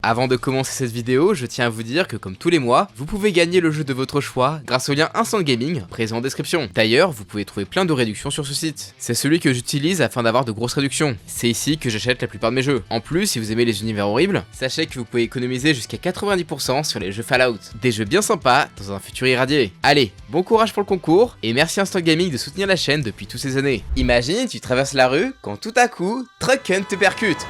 Avant de commencer cette vidéo, je tiens à vous dire que comme tous les mois, vous pouvez gagner le jeu de votre choix grâce au lien Instant Gaming présent en description. D'ailleurs, vous pouvez trouver plein de réductions sur ce site. C'est celui que j'utilise afin d'avoir de grosses réductions. C'est ici que j'achète la plupart de mes jeux. En plus, si vous aimez les univers horribles, sachez que vous pouvez économiser jusqu'à 90% sur les jeux Fallout. Des jeux bien sympas dans un futur irradié. Allez, bon courage pour le concours et merci Instant Gaming de soutenir la chaîne depuis toutes ces années. Imagine, tu traverses la rue quand tout à coup, Truck Hunt te percute.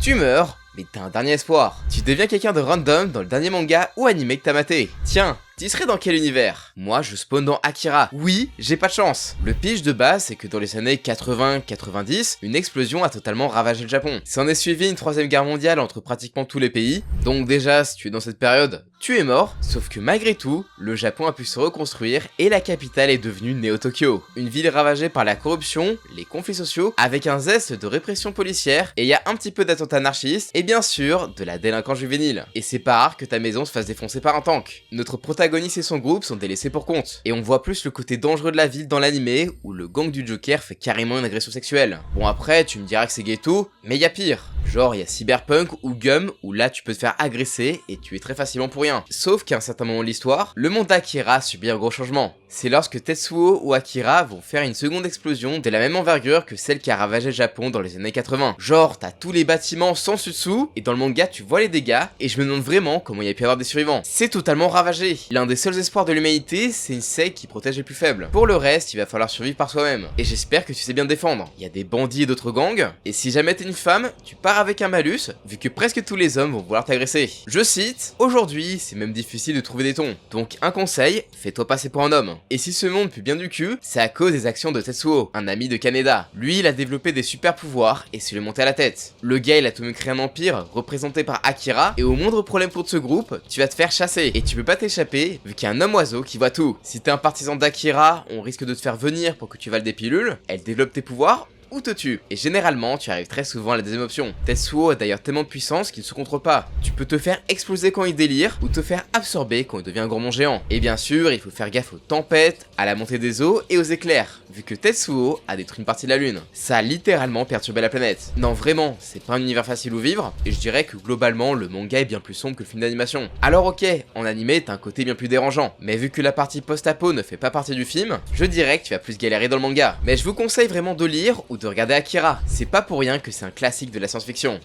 Tu meurs, mais t'as un dernier espoir. Tu deviens quelqu'un de random dans le dernier manga ou animé que t'as maté. Tiens, tu serais dans quel univers? Moi, je spawn dans Akira. Oui, j'ai pas de chance. Le pitch de base, c'est que dans les années 80-90, une explosion a totalement ravagé le Japon. S'en est suivi une troisième guerre mondiale entre pratiquement tous les pays. Donc déjà, si tu es dans cette période, tu es mort. Sauf que malgré tout, le Japon a pu se reconstruire et la capitale est devenue Neo-Tokyo. Une ville ravagée par la corruption, les conflits sociaux, avec un zeste de répression policière, et il y a un petit peu d'attentats anarchistes, et bien sûr, de la délinquance juvénile. Et c'est pas rare que ta maison se fasse défoncer par un tank. Notre protagoniste et son groupe sont délaissés pour compte. Et on voit plus le côté dangereux de la ville dans l'animé, où le gang du Joker fait carrément une agression sexuelle. Bon après, tu me diras que c'est ghetto, mais y a pire. Genre il y a Cyberpunk ou Gum, où là tu peux te faire agresser et tuer très facilement pour rien. Sauf qu'à un certain moment de l'histoire, le monde d'Akira subit un gros changement. C'est lorsque Tetsuo ou Akira vont faire une seconde explosion de la même envergure que celle qui a ravagé le Japon dans les années 80. Genre t'as tous les bâtiments sans dessus et dans le manga tu vois les dégâts et je me demande vraiment comment il y a pu avoir des survivants. C'est totalement ravagé. L'un des seuls espoirs de l'humanité, c'est une secte qui protège les plus faibles. Pour le reste, il va falloir survivre par soi-même. Et j'espère que tu sais bien te défendre. Il y a des bandits et d'autres gangs, et si jamais t'es une femme, tu pars avec un malus, vu que presque tous les hommes vont vouloir t'agresser. Je cite, aujourd'hui, c'est même difficile de trouver des tons. Donc un conseil, fais-toi passer pour un homme. Et si ce monde pue bien du cul, c'est à cause des actions de Tetsuo, un ami de Kaneda. Lui, il a développé des super pouvoirs, et c'est lui monté à la tête. Le gars, il a tout même créé un empire, représenté par Akira, et au moindre problème pour ce groupe, tu vas te faire chasser, et tu peux pas t'échapper, vu qu'il y a un homme oiseau qui voit tout. Si t'es un partisan d'Akira, on risque de te faire venir pour que tu vales des pilules, elle développe tes pouvoirs, ou te tue. Et généralement, tu arrives très souvent à la deuxième option. Tetsuo a d'ailleurs tellement de puissance qu'il ne se contrôle pas. Tu peux te faire exploser quand il délire, ou te faire absorber quand il devient un gourmand géant. Et bien sûr, il faut faire gaffe aux tempêtes, à la montée des eaux et aux éclairs, vu que Tetsuo a détruit une partie de la lune. Ça a littéralement perturbé la planète. Non vraiment, c'est pas un univers facile où vivre, et je dirais que globalement, le manga est bien plus sombre que le film d'animation. Alors ok, en animé, t'as un côté bien plus dérangeant, mais vu que la partie post-apo ne fait pas partie du film, je dirais que tu vas plus galérer dans le manga. Mais je vous conseille vraiment de lire ou de regarder Akira, c'est pas pour rien que c'est un classique de la science-fiction.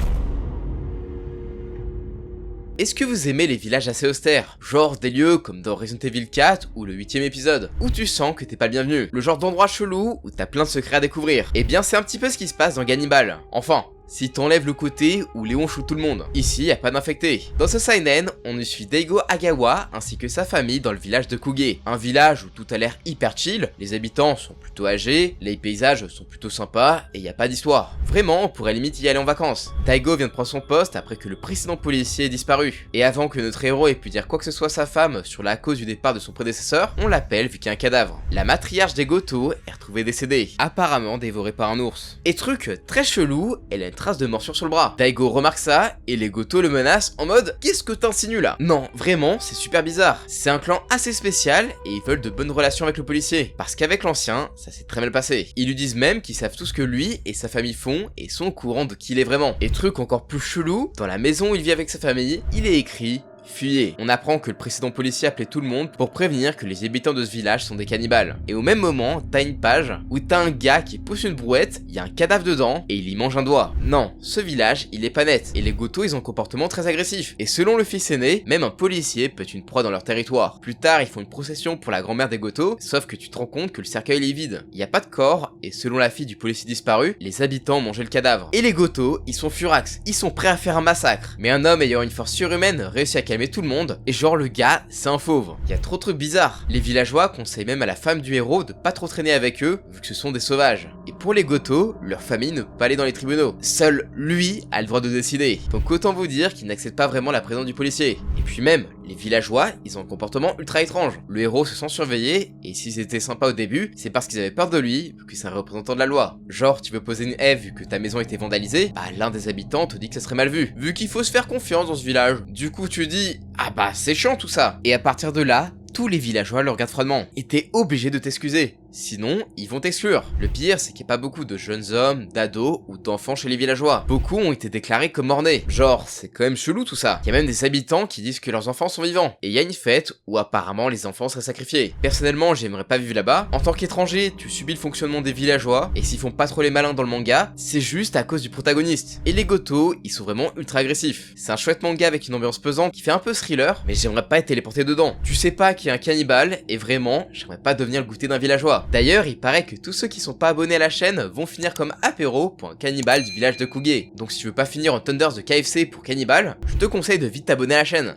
Est-ce que vous aimez les villages assez austères? Genre des lieux comme dans Resident Evil 4 ou le 8ème épisode, où tu sens que t'es pas le bienvenu. Le genre d'endroit chelou où t'as plein de secrets à découvrir. Et bien c'est un petit peu ce qui se passe dans Gannibal. Enfin, si t'enlèves le côté où Léon shoot tout le monde. Ici, y a pas d'infecté. Dans ce seinen, on y suit Daigo Agawa ainsi que sa famille dans le village de Kuge. Un village où tout a l'air hyper chill, les habitants sont plutôt âgés, les paysages sont plutôt sympas et y a pas d'histoire. Vraiment, on pourrait limite y aller en vacances. Daigo vient de prendre son poste après que le précédent policier ait disparu. Et avant que notre héros ait pu dire quoi que ce soit à sa femme sur la cause du départ de son prédécesseur, on l'appelle vu qu'il y a un cadavre. La matriarche des Goto est retrouvée décédée, apparemment dévorée par un ours. Et truc très chelou, elle a une trace de morsure sur le bras. Daigo remarque ça et les Goto le menacent en mode qu'est-ce que t'insinues là? Non, vraiment, c'est super bizarre. C'est un clan assez spécial et ils veulent de bonnes relations avec le policier. Parce qu'avec l'ancien, ça s'est très mal passé. Ils lui disent même qu'ils savent tout ce que lui et sa famille font et sont au courant de qui il est vraiment. Et truc encore plus chelou, dans la maison où il vit avec sa famille, il est écrit fuyez. On apprend que le précédent policier appelait tout le monde pour prévenir que les habitants de ce village sont des cannibales. Et au même moment, t'as une page où t'as un gars qui pousse une brouette, il y a un cadavre dedans et il y mange un doigt. Non, ce village, il est pas net. Et les Goto, ils ont un comportement très agressif. Et selon le fils aîné, même un policier peut être une proie dans leur territoire. Plus tard, ils font une procession pour la grand-mère des Goto, sauf que tu te rends compte que le cercueil est vide. Il y a pas de corps et selon la fille du policier disparu, les habitants mangeaient le cadavre. Et les Goto, ils sont furax, ils sont prêts à faire un massacre. Mais un homme ayant une force surhumaine réussit à calmer tout le monde, et genre le gars, c'est un fauve. Il y a trop de trucs bizarres. Les villageois conseillent même à la femme du héros de pas trop traîner avec eux, vu que ce sont des sauvages. Et pour les Goto, leur famille ne peut pas aller dans les tribunaux. Seul lui a le droit de décider. Donc autant vous dire qu'il n'accepte pas vraiment la présence du policier. Et puis même, les villageois, ils ont un comportement ultra étrange. Le héros se sent surveillé, et s'ils étaient sympas au début, c'est parce qu'ils avaient peur de lui, vu que c'est un représentant de la loi. Genre, tu veux poser une haie vu que ta maison était vandalisée, bah l'un des habitants te dit que ça serait mal vu, vu qu'il faut se faire confiance dans ce village. Du coup tu dis, ah bah c'est chiant tout ça. Et à partir de là, tous les villageois le regardent froidement, et t'es obligé de t'excuser. sinon ils vont t'exclure. Le pire, c'est qu'il n'y a pas beaucoup de jeunes hommes, d'ados ou d'enfants chez les villageois. Beaucoup ont été déclarés comme morts-nés. Genre, c'est quand même chelou tout ça. Il y a même des habitants qui disent que leurs enfants sont vivants. Et il y a une fête où apparemment les enfants seraient sacrifiés. Personnellement, j'aimerais pas vivre là-bas. En tant qu'étranger, tu subis le fonctionnement des villageois, et s'ils font pas trop les malins dans le manga, c'est juste à cause du protagoniste. Et les Goto, ils sont vraiment ultra agressifs. C'est un chouette manga avec une ambiance pesante qui fait un peu thriller, mais j'aimerais pas être téléporté dedans. Tu sais pas qu'il y a un cannibale, et vraiment, j'aimerais pas devenir le goûter d'un villageois. D'ailleurs, il paraît que tous ceux qui sont pas abonnés à la chaîne vont finir comme apéro pour un cannibale du village de Kuge. Donc si tu veux pas finir en Thunders de KFC pour cannibale, je te conseille de vite t'abonner à la chaîne.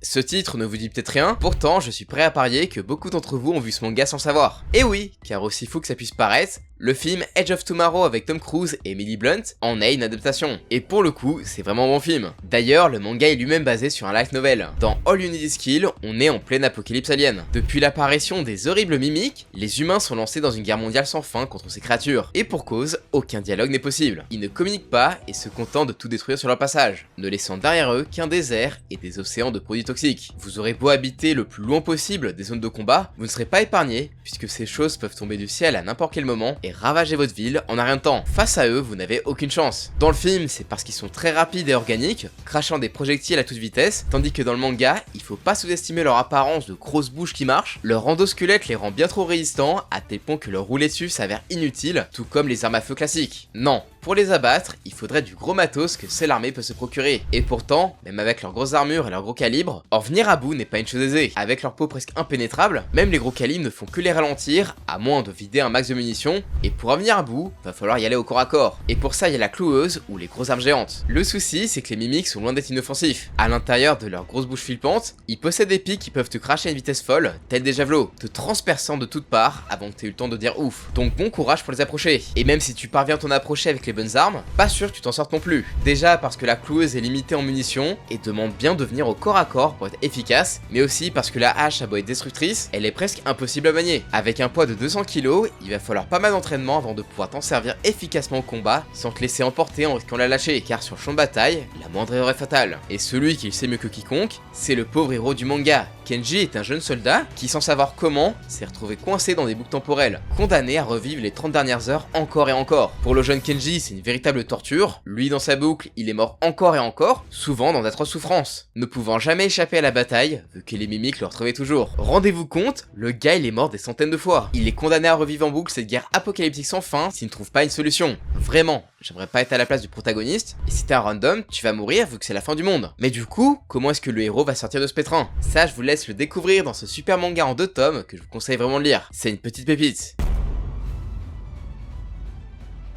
Ce titre ne vous dit peut-être rien, pourtant je suis prêt à parier que beaucoup d'entre vous ont vu ce manga sans le savoir. Et oui, car aussi fou que ça puisse paraître, le film Edge of Tomorrow avec Tom Cruise et Emily Blunt en est une adaptation. Et pour le coup, c'est vraiment un bon film. D'ailleurs, le manga est lui-même basé sur un light novel. Dans All You Need Is Kill, on est en pleine apocalypse alien. Depuis l'apparition des horribles mimiques, les humains sont lancés dans une guerre mondiale sans fin contre ces créatures. Et pour cause, aucun dialogue n'est possible. Ils ne communiquent pas et se contentent de tout détruire sur leur passage, ne laissant derrière eux qu'un désert et des océans de produits toxiques. Vous aurez beau habiter le plus loin possible des zones de combat, vous ne serez pas épargné, puisque ces choses peuvent tomber du ciel à n'importe quel moment et ravager votre ville en un rien de temps. Face à eux, vous n'avez aucune chance. Dans le film, c'est parce qu'ils sont très rapides et organiques, crachant des projectiles à toute vitesse, tandis que dans le manga, il faut pas sous-estimer leur apparence de grosses bouches qui marchent, leur endosquelette les rend bien trop résistants, à tel point que leur rouler dessus s'avère inutile, tout comme les armes à feu classiques. Non, pour les abattre, il faudrait du gros matos que seule l'armée peut se procurer. Et pourtant, même avec leurs grosses armures et leurs gros calibres, en venir à bout n'est pas une chose aisée. Avec leur peau presque impénétrable, même les gros calibres ne font que les ralentir, à moins de vider un max de munitions, et pour en venir à bout, va falloir y aller au corps à corps. Et pour ça, il y a la cloueuse ou les grosses armes géantes. Le souci, c'est que les mimiques sont loin d'être inoffensifs. À l'intérieur de leur grosse bouche flippante, ils possèdent des pics qui peuvent te cracher à une vitesse folle, tels des javelots, te transperçant de toutes parts avant que tu aies eu le temps de dire ouf. Donc bon courage pour les approcher. Et même si tu parviens à t'en approcher avec les bonnes armes, pas sûr que tu t'en sortes non plus. Déjà parce que la cloueuse est limitée en munitions et demande bien de venir au corps à corps pour être efficace, mais aussi parce que la hache a beau être destructrice, elle est presque impossible à manier. Avec un poids de 200 kg, il va falloir pas mal d'entraînement avant de pouvoir t'en servir efficacement au combat sans te laisser emporter en risquant la lâcher, car sur le champ de bataille, la moindre erreur est fatale. Et celui qui le sait mieux que quiconque, c'est le pauvre héros du manga. Kenji est un jeune soldat qui, sans savoir comment, s'est retrouvé coincé dans des boucles temporelles, condamné à revivre les 30 dernières heures encore et encore. Pour le jeune Kenji, c'est une véritable torture. Lui, dans sa boucle, il est mort encore et encore, souvent dans d'atroces souffrances, ne pouvant jamais échapper à la bataille, vu que les mimiques le retrouvaient toujours. Rendez-vous compte, le gars il est mort des centaines de fois. Il est condamné à revivre en boucle cette guerre apocalyptique sans fin s'il ne trouve pas une solution. Vraiment, j'aimerais pas être à la place du protagoniste, et si t'es un random, tu vas mourir vu que c'est la fin du monde. Mais du coup, comment est-ce que le héros va sortir de ce pétrin? Ça, je vous laisse le découvrir dans ce super manga en 2 tomes que je vous conseille vraiment de lire. C'est une petite pépite.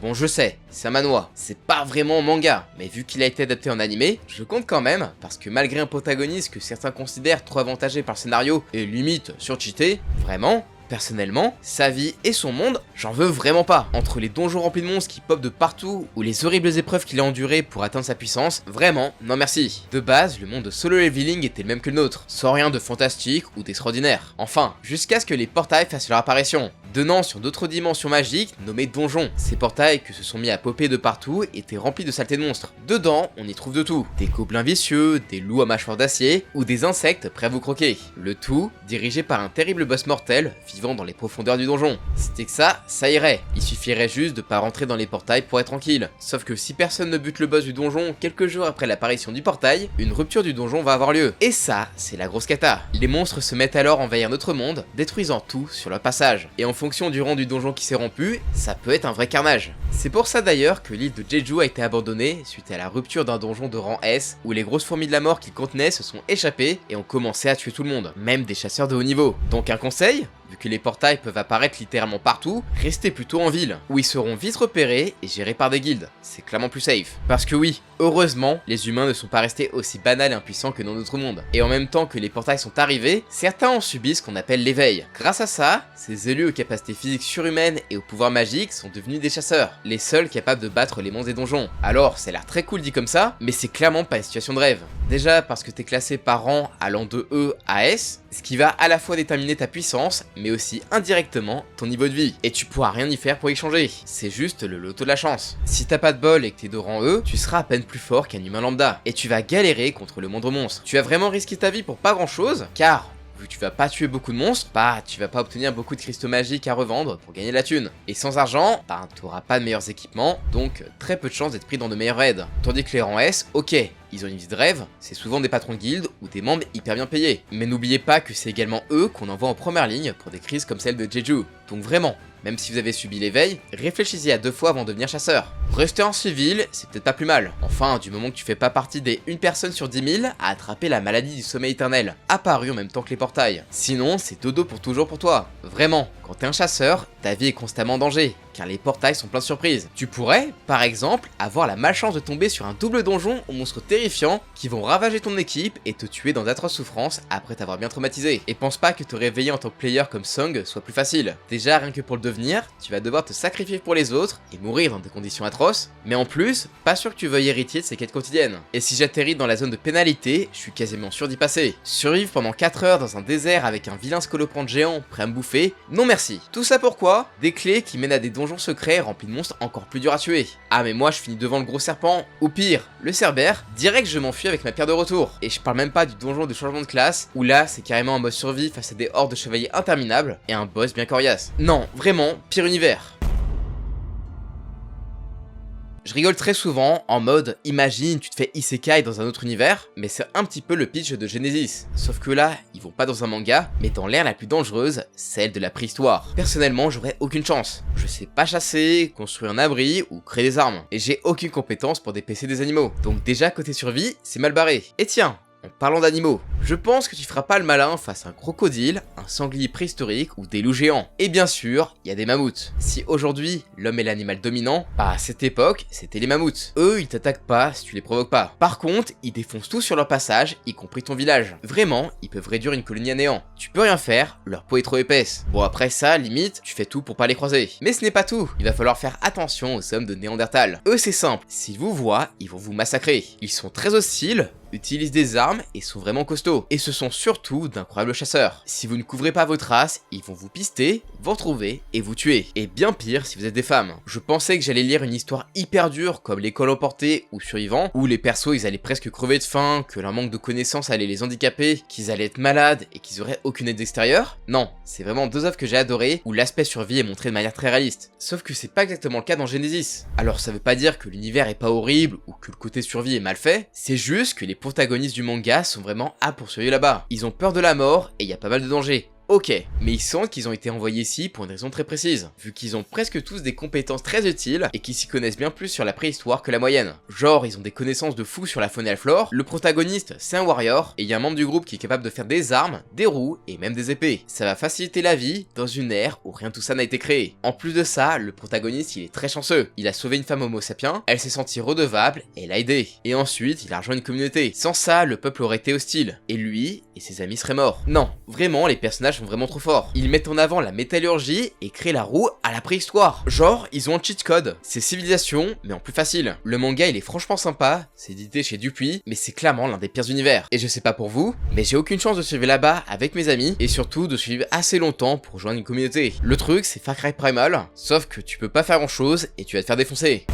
Bon, je sais, c'est un manhwa, c'est pas vraiment un manga, mais vu qu'il a été adapté en animé, je le compte quand même, parce que malgré un protagoniste que certains considèrent trop avantagé par le scénario et limite surcheaté, vraiment, personnellement, sa vie et son monde, j'en veux vraiment pas. Entre les donjons remplis de monstres qui popent de partout, ou les horribles épreuves qu'il a endurées pour atteindre sa puissance, vraiment, non merci. De base, le monde de Solo Leveling était le même que le nôtre, sans rien de fantastique ou d'extraordinaire. Enfin, jusqu'à ce que les portails fassent leur apparition, donnant sur d'autres dimensions magiques nommées donjons. Ces portails que se sont mis à popper de partout étaient remplis de saletés de monstres. Dedans, on y trouve de tout. Des gobelins vicieux, des loups à mâchoire d'acier, ou des insectes prêts à vous croquer. Le tout, dirigé par un terrible boss mortel, vivant dans les profondeurs du donjon. Si c'était que ça irait. Il suffirait juste de pas rentrer dans les portails pour être tranquille. Sauf que si personne ne bute le boss du donjon quelques jours après l'apparition du portail, une rupture du donjon va avoir lieu. Et ça, c'est la grosse cata. Les monstres se mettent alors à envahir notre monde, détruisant tout sur leur passage. Et en fonction du rang du donjon qui s'est rompu, ça peut être un vrai carnage. C'est pour ça d'ailleurs que l'île de Jeju a été abandonnée suite à la rupture d'un donjon de rang S, où les grosses fourmis de la mort qu'il contenait se sont échappées et ont commencé à tuer tout le monde, même des chasseurs de haut niveau. Donc un conseil, vu que les portails peuvent apparaître littéralement partout, restez plutôt en ville, où ils seront vite repérés et gérés par des guildes. C'est clairement plus safe. Parce que oui, heureusement, les humains ne sont pas restés aussi banals et impuissants que dans notre monde. Et en même temps que les portails sont arrivés, certains ont subi ce qu'on appelle l'éveil. Grâce à ça, ces élus aux capacités physiques surhumaines et aux pouvoirs magiques sont devenus des chasseurs, les seuls capables de battre les monstres des donjons. Alors, ça a l'air très cool dit comme ça, mais c'est clairement pas une situation de rêve. Déjà parce que t'es classé par rang allant de E à S, ce qui va à la fois déterminer ta puissance, mais aussi indirectement ton niveau de vie. Et tu pourras rien y faire pour y changer. C'est juste le loto de la chance. Si t'as pas de bol et que t'es de rang E, tu seras à peine plus fort qu'un humain lambda. Et tu vas galérer contre le moindre monstre. Tu as vraiment risqué ta vie pour pas grand chose, car vu que tu vas pas tuer beaucoup de monstres, bah tu vas pas obtenir beaucoup de cristaux magiques à revendre pour gagner de la thune. Et sans argent, bah t'auras pas de meilleurs équipements, donc très peu de chances d'être pris dans de meilleurs raids. Tandis que les rangs S, ok, ils ont une vie de rêve, c'est souvent des patrons de guildes ou des membres hyper bien payés. Mais n'oubliez pas que c'est également eux qu'on envoie en première ligne pour des crises comme celle de Jeju. Donc vraiment, même si vous avez subi l'éveil, réfléchissez à 2 fois avant de devenir chasseur. Rester en civil, c'est peut-être pas plus mal. Enfin, du moment que tu fais pas partie des 1 personne sur 10 000 à attraper la maladie du sommeil éternel, apparue en même temps que les portails. Sinon, c'est dodo pour toujours pour toi. Vraiment, quand t'es un chasseur, ta vie est constamment en danger, car les portails sont pleins de surprises. Tu pourrais, par exemple, avoir la malchance de tomber sur un double donjon aux monstres terrifiants qui vont ravager ton équipe et te tuer dans d'atroces souffrances après t'avoir bien traumatisé. Et pense pas que te réveiller en tant que player comme Song soit plus facile. Déjà, rien que pour le devenir, tu vas devoir te sacrifier pour les autres et mourir dans des conditions atroces, mais en plus, pas sûr que tu veuilles hériter de ces quêtes quotidiennes. Et si j'atterris dans la zone de pénalité, je suis quasiment sûr d'y passer. Survivre pendant 4 heures dans un désert avec un vilain scolopendre géant prêt à me bouffer, non merci. Tout ça pourquoi? Des clés qui mènent à des donjons secrets remplis de monstres encore plus durs à tuer. Ah mais moi je finis devant le gros serpent, ou pire, le cerbère, direct je m'enfuis avec ma pierre de retour. Et je parle même pas du donjon de changement de classe, où là c'est carrément un mode survie face à des hordes de chevaliers interminables, et un boss bien coriace. Non, vraiment, pire univers. Je rigole très souvent en mode imagine tu te fais isekai dans un autre univers, mais c'est un petit peu le pitch de Genesis. Sauf que là, ils vont pas dans un manga, mais dans l'ère la plus dangereuse, celle de la préhistoire. Personnellement, j'aurais aucune chance. Je sais pas chasser, construire un abri ou créer des armes. Et j'ai aucune compétence pour dépecer des animaux. Donc déjà côté survie, c'est mal barré. Et tiens, en parlant d'animaux, je pense que tu feras pas le malin face à un crocodile, un sanglier préhistorique ou des loups géants. Et bien sûr, il y a des mammouths. Si aujourd'hui, l'homme est l'animal dominant, bah à cette époque, c'était les mammouths. Eux, ils t'attaquent pas si tu les provoques pas. Par contre, ils défoncent tout sur leur passage, y compris ton village. Vraiment, ils peuvent réduire une colonie à néant. Tu peux rien faire, leur peau est trop épaisse. Bon après ça, limite, tu fais tout pour pas les croiser. Mais ce n'est pas tout, il va falloir faire attention aux hommes de Néandertal. Eux c'est simple, s'ils vous voient, ils vont vous massacrer. Ils sont très hostiles, utilisent des armes et sont vraiment costauds. Et ce sont surtout d'incroyables chasseurs. Si vous ne couvrez pas vos traces, ils vont vous pister, vous retrouver et vous tuer. Et bien pire si vous êtes des femmes. Je pensais que j'allais lire une histoire hyper dure comme L'école emportée ou Survivant, où les persos ils allaient presque crever de faim, que leur manque de connaissances allait les handicaper, qu'ils allaient être malades et qu'ils auraient aucune aide extérieure. Non, c'est vraiment 2 œuvres que j'ai adorées où l'aspect survie est montré de manière très réaliste. Sauf que c'est pas exactement le cas dans Genesis. Alors ça veut pas dire que l'univers est pas horrible ou que le côté survie est mal fait, c'est juste que les protagonistes du manga sont vraiment à pour survivre là-bas. Ils ont peur de la mort et il y a pas mal de dangers. Ok, mais ils sentent qu'ils ont été envoyés ici pour une raison très précise, vu qu'ils ont presque tous des compétences très utiles et qu'ils s'y connaissent bien plus sur la préhistoire que la moyenne. Genre, ils ont des connaissances de fou sur la faune et la flore, le protagoniste c'est un warrior, et il y a un membre du groupe qui est capable de faire des armes, des roues et même des épées. Ça va faciliter la vie dans une ère où rien de tout ça n'a été créé. En plus de ça, le protagoniste il est très chanceux. Il a sauvé une femme homo sapiens, elle s'est sentie redevable et l'a aidé. Et ensuite, il a rejoint une communauté. Sans ça, le peuple aurait été hostile, et lui et ses amis seraient morts. Non, vraiment, les personnages sont vraiment trop forts. Ils mettent en avant la métallurgie et créent la roue à la préhistoire. Genre, ils ont un cheat code. C'est Civilisation, mais en plus facile. Le manga, il est franchement sympa. C'est édité chez Dupuis, mais c'est clairement l'un des pires univers. Et je sais pas pour vous, mais j'ai aucune chance de suivre là-bas avec mes amis et surtout de suivre assez longtemps pour rejoindre une communauté. Le truc, c'est Far Cry Primal, sauf que tu peux pas faire grand chose et tu vas te faire défoncer.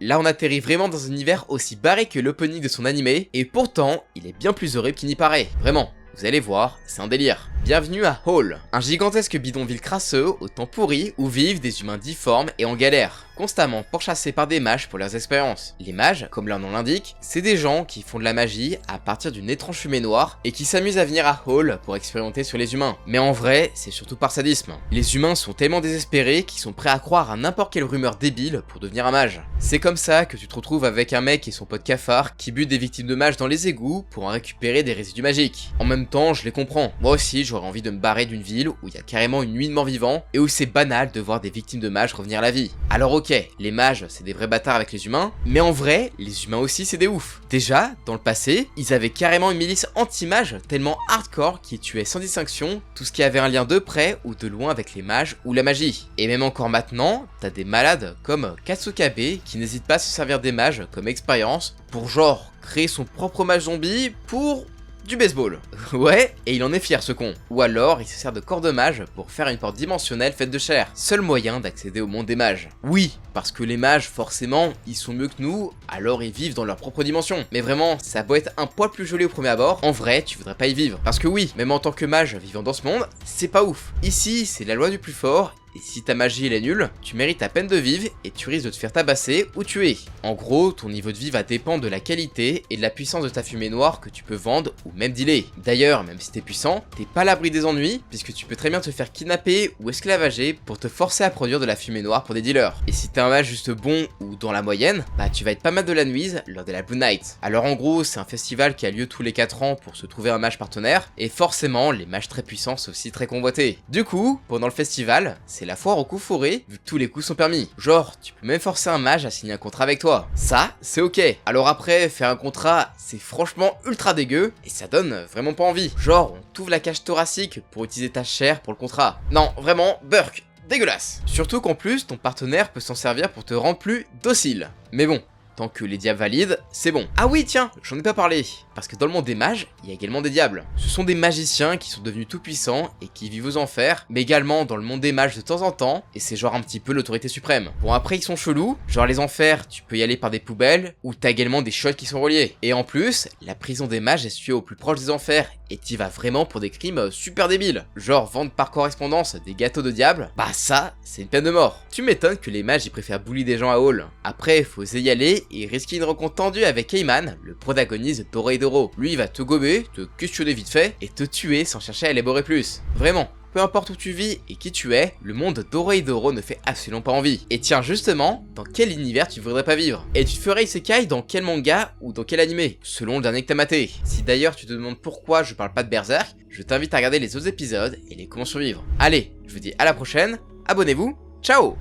Là on atterrit vraiment dans un univers aussi barré que l'opening de son animé, et pourtant, il est bien plus horrible qu'il n'y paraît. Vraiment. Vous allez voir, c'est un délire. Bienvenue à Hall, un gigantesque bidonville crasseux au temps pourri où vivent des humains difformes et en galère, constamment pourchassés par des mages pour leurs expériences. Les mages, comme leur nom l'indique, c'est des gens qui font de la magie à partir d'une étrange fumée noire et qui s'amusent à venir à Hall pour expérimenter sur les humains. Mais en vrai, c'est surtout par sadisme. Les humains sont tellement désespérés qu'ils sont prêts à croire à n'importe quelle rumeur débile pour devenir un mage. C'est comme ça que tu te retrouves avec un mec et son pote cafard qui butent des victimes de mages dans les égouts pour en récupérer des résidus magiques. En même temps, je les comprends. Moi aussi, j'aurais envie de me barrer d'une ville où il y a carrément une nuit de morts-vivants et où c'est banal de voir des victimes de mages revenir à la vie. Alors ok, les mages c'est des vrais bâtards avec les humains, mais en vrai, les humains aussi c'est des oufs. Déjà, dans le passé, ils avaient carrément une milice anti-mages tellement hardcore qui tuait sans distinction tout ce qui avait un lien de près ou de loin avec les mages ou la magie. Et même encore maintenant, t'as des malades comme Katsukabe qui n'hésitent pas à se servir des mages comme expérience pour genre créer son propre mage zombie pour du baseball. Ouais, et il en est fier ce con. Ou alors, il se sert de corps de mage pour faire une porte dimensionnelle faite de chair. Seul moyen d'accéder au monde des mages. Oui, parce que les mages, forcément, ils sont mieux que nous, alors ils vivent dans leur propre dimension. Mais vraiment, ça a beau être un poil plus joli au premier abord, en vrai, tu voudrais pas y vivre. Parce que oui, même en tant que mage vivant dans ce monde, c'est pas ouf. Ici, c'est la loi du plus fort, et si ta magie elle est nulle, tu mérites à peine de vivre et tu risques de te faire tabasser ou tuer. En gros, ton niveau de vie va dépendre de la qualité et de la puissance de ta fumée noire que tu peux vendre ou même dealer. D'ailleurs, même si t'es puissant, t'es pas à l'abri des ennuis, puisque tu peux très bien te faire kidnapper ou esclavager pour te forcer à produire de la fumée noire pour des dealers. Et si t'es un mage juste bon ou dans la moyenne, bah tu vas être pas mal de la nuise lors de la Blue Night. Alors en gros, c'est un festival qui a lieu tous les 4 ans pour se trouver un mage partenaire, et forcément, les mages très puissants sont aussi très convoités. Du coup, pendant le festival, c'est la foire au coup fourré, vu que tous les coups sont permis. Genre, tu peux même forcer un mage à signer un contrat avec toi. Ça, c'est ok. Alors après, faire un contrat, c'est franchement ultra dégueu, et ça donne vraiment pas envie. Genre, on t'ouvre la cage thoracique pour utiliser ta chair pour le contrat. Non, vraiment, burk, dégueulasse. Surtout qu'en plus, ton partenaire peut s'en servir pour te rendre plus docile. Mais bon, tant que les diables valident, c'est bon. Ah oui, tiens, j'en ai pas parlé. Parce que dans le monde des mages, il y a également des diables. Ce sont des magiciens qui sont devenus tout puissants et qui vivent aux enfers, mais également dans le monde des mages de temps en temps, et c'est genre un petit peu l'autorité suprême. Bon, après ils sont chelous, genre les enfers, tu peux y aller par des poubelles, ou t'as également des chiottes qui sont reliées. Et en plus, la prison des mages est située au plus proche des enfers, et t'y vas vraiment pour des crimes super débiles. Genre vendre par correspondance des gâteaux de diable, bah ça, c'est une peine de mort. Tu m'étonnes que les mages ils préfèrent bully des gens à Hall. Après, faut oser y aller et risquer une rencontre tendue avec Heyman, le protagoniste de Doro. Lui, il va te gober, te questionner vite fait, et te tuer sans chercher à élaborer plus. Vraiment. Peu importe où tu vis et qui tu es, le monde Doro ne fait absolument pas envie. Et tiens justement, dans quel univers tu voudrais pas vivre? Et tu te ferais isekai dans quel manga ou dans quel animé? Selon le dernier que t'as maté. Si d'ailleurs tu te demandes pourquoi je parle pas de Berserk, je t'invite à regarder les autres épisodes et les comment survivre. Allez, je vous dis à la prochaine, abonnez-vous, ciao!